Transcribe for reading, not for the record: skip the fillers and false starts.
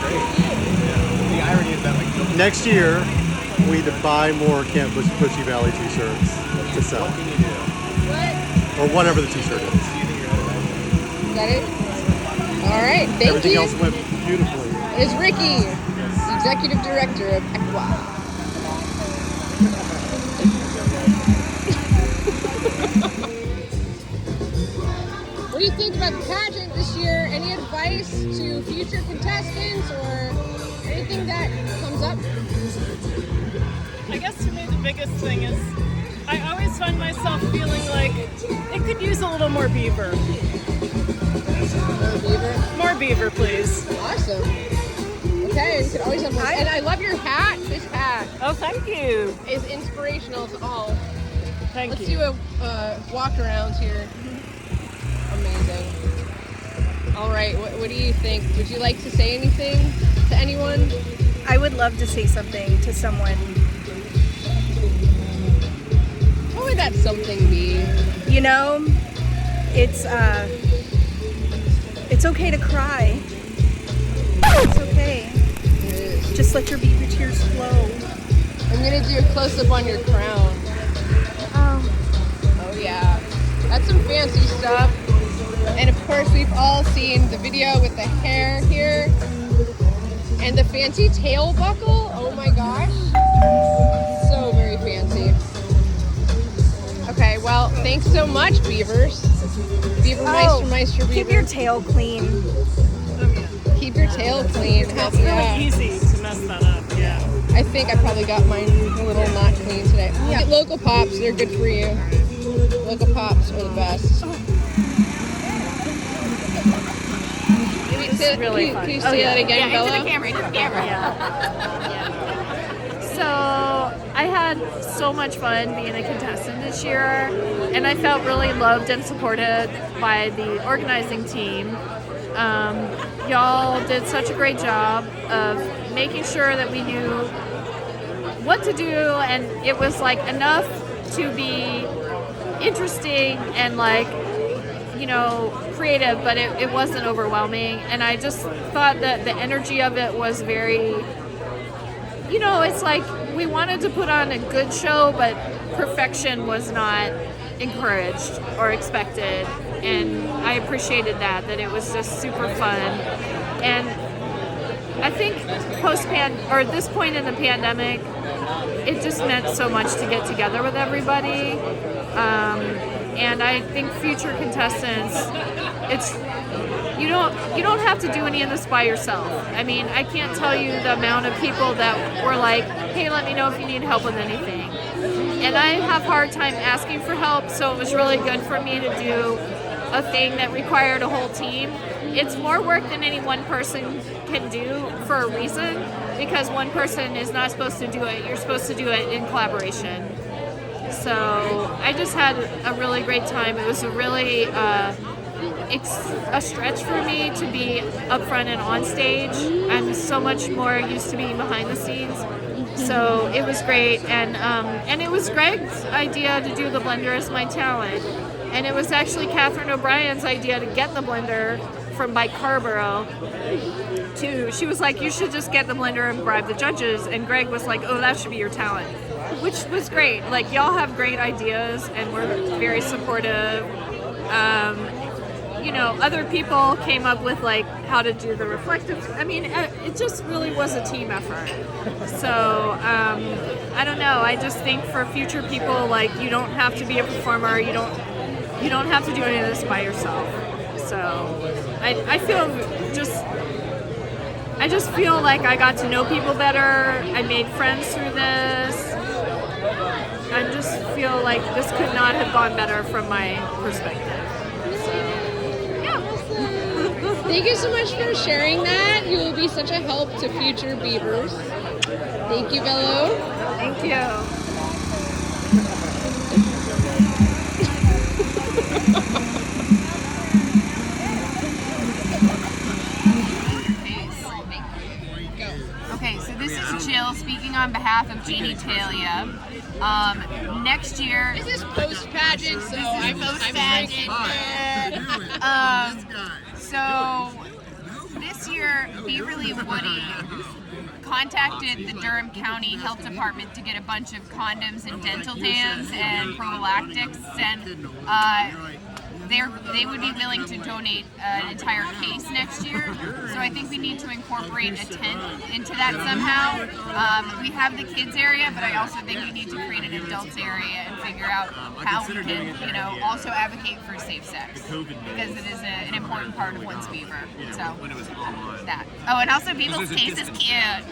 The irony is that like Next year, we need to buy more Camp Bushy Valley t-shirts to sell. what can you do? What? Or whatever the t-shirt is. Is that it? All right, thank Everything you. else went beautifully. Is Ricky, Executive Director of ECWA. What do you think about the pageant this year? Any advice to future contestants or anything that comes up? I guess to me the biggest thing is I always find myself feeling like it could use a little more beaver. Beaver? More beaver, please. Awesome. Okay, you could always have more. And I love your hat. This hat Oh, thank you. is inspirational to all. Thank Let's you. do a walk around here. Amazing. All right, what do you think? Would you like to say anything to anyone? I would love to say something to someone. What would that something be? You know, it's okay to cry. It's okay. It is. Just let your beaver tears flow. I'm gonna do a close up on your crown. Oh, Oh yeah, that's some fancy stuff. And of course, we've all seen the video with the hair here and the fancy tail buckle. Oh my gosh, so very fancy. Okay, well, thanks so much, Beavers. Beaver Meister, Beaver. keep your tail clean. Keep your tail clean. It's really easy to mess that up, yeah. I think I probably got mine a little not clean today. Get local pops, they're good for you. Local pops are the best. It's really fun. Can you say that again, Bella? Into the camera. So I had so much fun being a contestant this year, and I felt really loved and supported by the organizing team. Y'all did such a great job of making sure that we knew what to do, and it was like enough to be interesting and like, you know, creative, but it wasn't overwhelming. And I just thought that the energy of it was very, you know, it's like we wanted to put on a good show, but perfection was not encouraged or expected. And I appreciated that it was just super fun. And I think this point in the pandemic, it just meant so much to get together with everybody. And I think future contestants, you don't have to do any of this by yourself. I mean, I can't tell you the amount of people that were like, hey, let me know if you need help with anything. And I have a hard time asking for help, so it was really good for me to do a thing that required a whole team. It's more work than any one person can do for a reason, because one person is not supposed to do it. You're supposed to do it in collaboration. So I just had a really great time. It was a really a stretch for me to be up front and on stage. I'm so much more used to being behind the scenes. So it was great, and it was Greg's idea to do the blender as my talent. And it was actually Catherine O'Brien's idea to get the blender from by Carborough. She was like, you should just get the blender and bribe the judges. And Greg was like, oh, that should be your talent, which was great. Like, y'all have great ideas, and we're very supportive. You know, other people came up with like how to do the reflective. I mean, it just really was a team effort. So I don't know. I just think for future people, like, you don't have to be a performer. You don't have to do any of this by yourself. So I just feel like I got to know people better. I made friends through this. I just feel like this could not have gone better from my perspective. Thank you so much for sharing that. You will be such a help to future Beavers. Thank you, Bello. Thank you. Okay, so this is Jill speaking on behalf of Jeannie Talia. Next year, This is post-pageant, so I'm post-pageant. So this year Beaverly Woody contacted the Durham County Health Department to get a bunch of condoms and dental dams and prophylactics, and they would be willing to donate an entire case next year. So I think we need to incorporate a tent into that somehow. We have the kids area, but I also think we need to create an adults area and figure out how we can, also advocate for safe sex, because it is an important part of one's Beaver. So that. Oh, and also Beaver's case is cute.